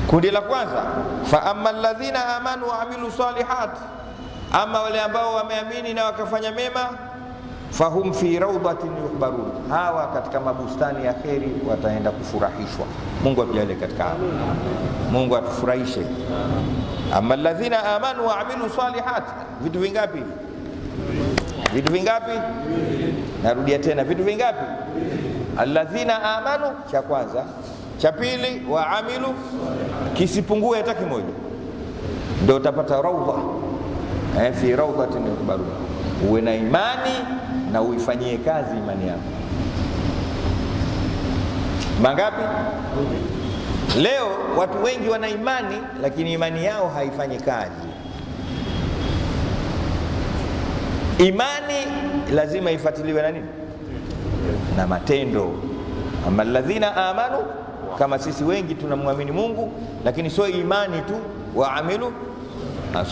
A: Kundi la kwanza, fa amma alladhina amanu wa amilu salihat, ama wale ambao wameamini na wakafanya mema, fahum fi rawdatin yuhbarun, hawa katika mabustani ya kheri wataenda kufurahishwa. Mungu atujalie katika hapo, Mungu atufurahishe. Amma alladhina amanu wa amilu salihat, vitu vingapi? Vitu vingapi? Narudia tena, vitu vingapi? Alladhina amanu, cha kwanza. Cha pili, wa amilu, kisipungue hata kimoja, ndio utapata rawda. Fi rawdatin yuhbarun, uwe na imani na uifanyie kazi imani yako. Mangapi? Leo watu wengi wana imani lakini imani yao haifanyi kazi. Imani lazima ifuatiliwe na nini? Na matendo. Amma alladhina amanu, kama sisi wengi tunamwamini Mungu, lakini sio imani tu, wa amilu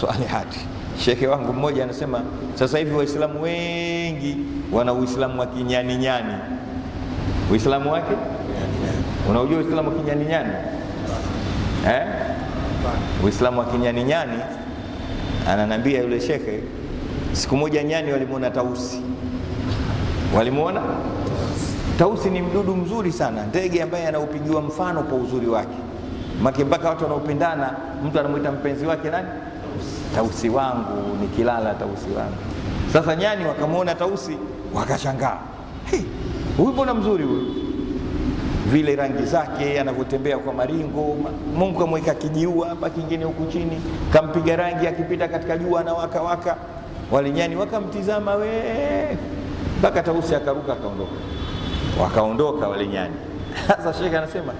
A: salihati. Shekhe wangu mmoja anasema sasa hivi Waislamu wengi wana Uislamu wa kinyani nyani. Uislamu wake? Unajua Uislamu wa kinyani nyani? Uislamu wa kinyani nyani, ananambia yule shekhe, siku moja nyani walimuona tausi. Walimuona tausi. Ni mdudu mzuri sana, ndege ambaye anaupigiwa mfano kwa uzuri wake, mpaka watu wanaopendana, mtu anamuita mpenzi wake nani? Tausi wangu, nikilala tausi wangu. Sasa nyani wakamuona tausi, wakashangaa, huyu mbona mzuri huyu, vile rangi zake, anavyotembea kwa maringo. Mungu kamweka kijiua hapa, kingine huku chini, kampiga rangi, akipita katika jua anawaka waka. Wale nyani wakamtizama mpaka tausi akaruka, akaondoka. Wakaondoka wale nyani. Sasa shekhe anasema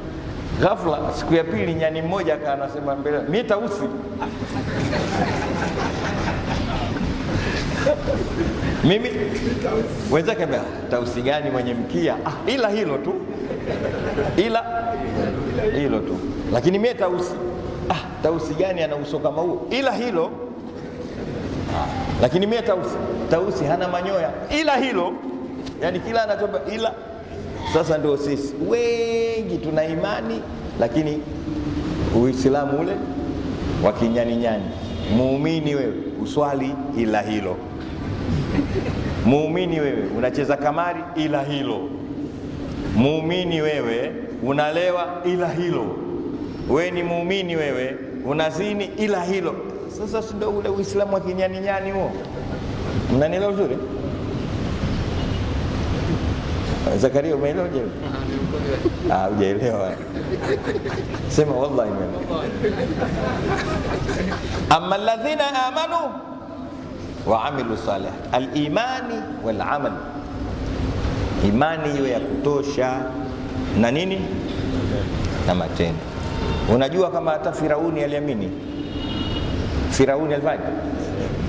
A: ghafla siku ya pili nyani mmoja anasema mbele, mimi tausi. Mimi wenzake, tausi gani mwenye mkia? Ila hilo tu, ila hilo tu, lakini mimi tausi. Tausi gani ana uso kama huo? Ila hilo, lakini mimi tausi. Tausi hana manyoya, ila hilo, yani kila anatoba ila. Sasa ndio sisi wengi tuna imani lakini Uislamu ule wa kinyani nyani. Muumini wewe uswali, ila hilo. Muumini wewe unacheza kamari, ila hilo. Muumini wewe unalewa, ila hilo. Wewe ni muumini wewe unazini, ila hilo. Sasa ndio ule Uislamu wa kinyani nyani huo. Mnanielewa vizuri? Zakaria, umeelewa je? Hujaelewa. Sema wallahi umeelewa. Amma alladhina amanu wa amilu salih, al-imani wal amal. Imani iwe ya kutosha na nini? Na matendo. Unajua kama hata Firauni aliamini. Firauni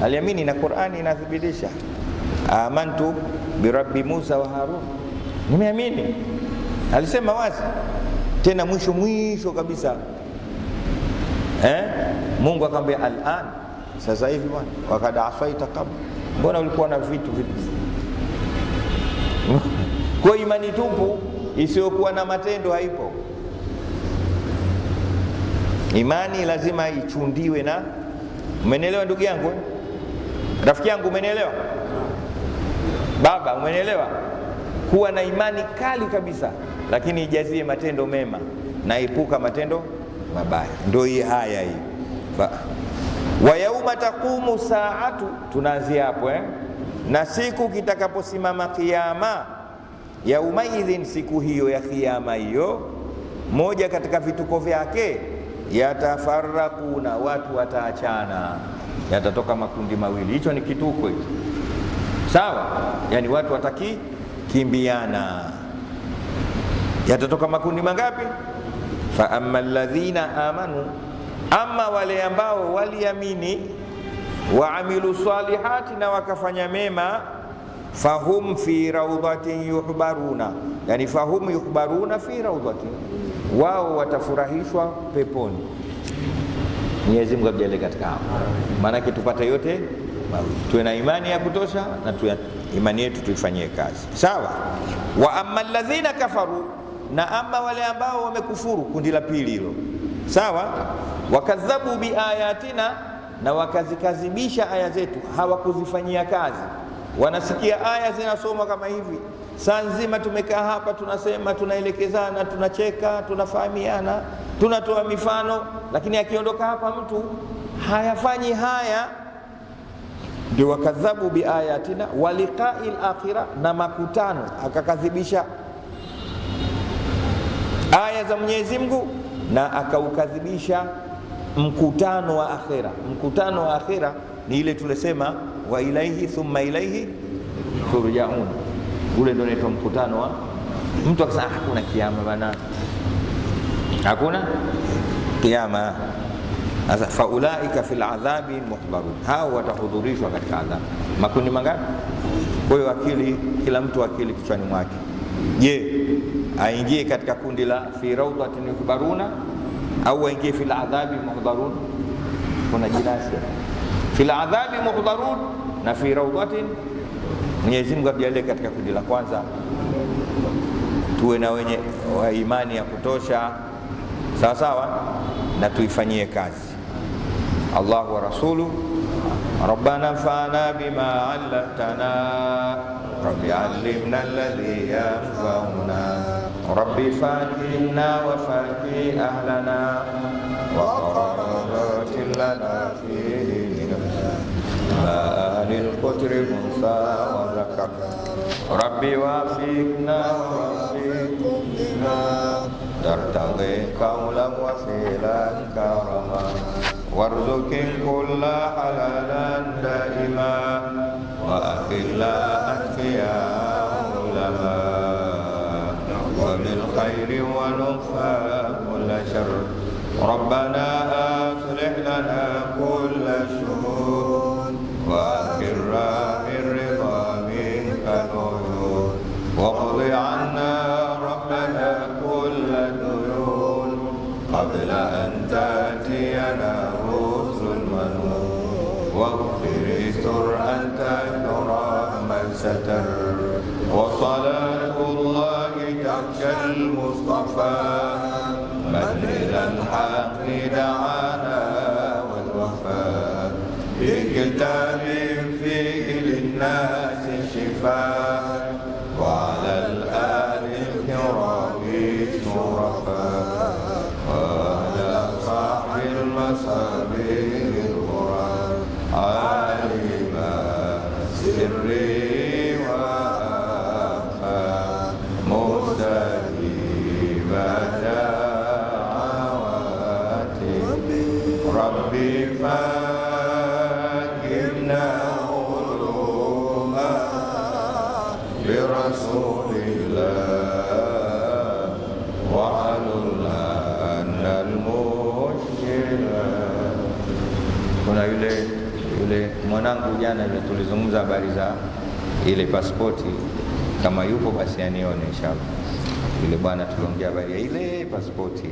A: aliamini, na Qur'ani inathibitisha, amantu bi rabbi Musa wa Harun, nimeamini. Alisema wazi tena, mwisho kabisa, Mungu akamwambia al'an, sasa hivi bwana, wakad asaita qabla, mbona ulikuwa na vitu. Kwa imani tupu isiyokuwa na matendo haipo. Imani lazima ichundiwe na, umenielewa ndugu yangu? Rafiki yangu, umenielewa? Baba, umenielewa? Kuwa na imani kali kabisa, lakini ijazie matendo mema na epuka matendo mabaya. Ndio hii haya hii. Wa yauma taqumu saatu, tunaanzia hapo na siku kitakaposimama kiyama. Yaumaidhin, siku hiyo ya kiyama hiyo, moja katika vituko vyake, yatafarrakuna, watu wataachana, yatatoka makundi mawili. Hicho ni kituko hicho, sawa? Yani watu watakimbiana. Yatatoka makundi mangapi? Fa amma alladhina amanu, ama wale ambao waliamini, wa amilu salihati, na wakafanya mema, fahum fi rawdatin yuhbaruna, yani fahum yuhbaruna fi rawdatin, wao watafurahishwa peponi. Mwenyezi Mungu ajalie katika hao, maana tupate yote mawili, tuwe na imani ya kutosha na imani yetu tuifanyie kazi, sawa. Wa amma alladhina kafaru, na ama wale ambao wamekufuru, kundi la pili hilo, sawa. Wakadhabu biayatina, na wakazikazibisha aya zetu, hawakuzifanyia kazi. Wanasikia aya zinasoma kama hivi, saa nzima tumekaa hapa tunasema, tunaelekezana, tunacheka, tunafahamiana, tunatoa mifano, lakini akiondoka hapa mtu hayafanyi haya. Ndio wakadhabu biayatina wa liqa'il akhirah, na makutano, akakadhibisha aya za Mwenyezi Mungu na akaukadhibisha mkutano wa akhira. Mkutano wa akhira ni ile tulisema, wa ilaihi thumma ilaihi turjaun, ule ndio unaitwa mkutano wa mtu akisema hakuna kiyama bana, hakuna kiyama. Sasa faulaika fil adhabi muhbarun, hao watahudhurishwa katika adhabu. Makundi mangapi? Kwa hiyo akili, kila mtu akili kichwani mwake. Je, aingie katika kundi la fi rawdatin yuhbaruna au aingie fil adhabi muhbarun? Kuna jinasi fil adhabi muhbarun na fi rawdatin. Mwenyezi Mungu ajalie katika kundi la kwanza, tuwe na wenye wa imani ya kutosha, sawa sawa, na tuifanyie kazi. Allah wa rasuluhu rabbana fa'na bima 'allamtana rabbi 'allimna alladhi yanfa'una rabbi fa'inna wa faqi ahlana wa qaratin lana fihi ma'anil qutri musa wa zakar rabbi wafiqna wa wafiqum bina tartaqi qawlan wa fi'lan karama warzuqin kulla halalan daima wa akhilla atqiya ulama wa bil khairi wa nufa kulla syarr rabbana aslih lana kulla syuhud wa akhirra birridha minka nuyun wa qdi anna rabbana kulla duyun qabla an ta'tiyana واغفر استر أنت كرامة ستر وصلاة الله تخشى المصطفى من إلى الحق دعانا والوفاء بكتاب فيه للناس شفاء وعلى الآل الكرام شرفاء وعلى صاحب المصابيح عالما سري وأخفى مستجيب دعواتي ربي فاكرنا علوما برسول الله وعلونا أن المشكلة. Kuna yule mwanangu jana ile tulizungumza habari za ile pasipoti, kama yupo basi anione inshallah. Yule bwana tuliongea habari ya ile pasipoti.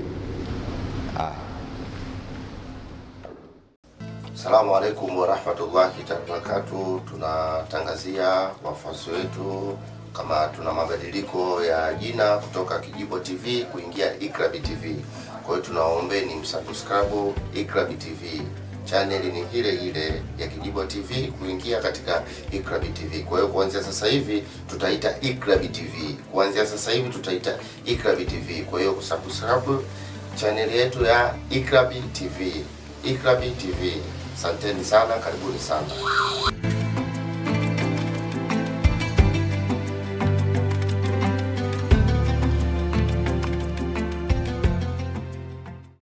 C: Assalamu alaikum wa rahmatullahi wa barakatuh. Tunatangazia wafuasi wetu kama tuna mabadiliko ya jina kutoka Kijibo TV kuingia Iqrabi TV. Kwa hiyo tunawaombeni msubscribe Iqrabi TV. Channel ni ile ya Kijibo TV kuingia katika Iqrabi TV. Kwa hiyo kuanzia sasa hivi tutaita Iqrabi TV. Kuanzia sasa hivi tutaita Iqrabi TV. Kwa hiyo kusubscribe channel yetu ya Iqrabi TV. Iqrabi TV. Asanteni sana, karibuni sana.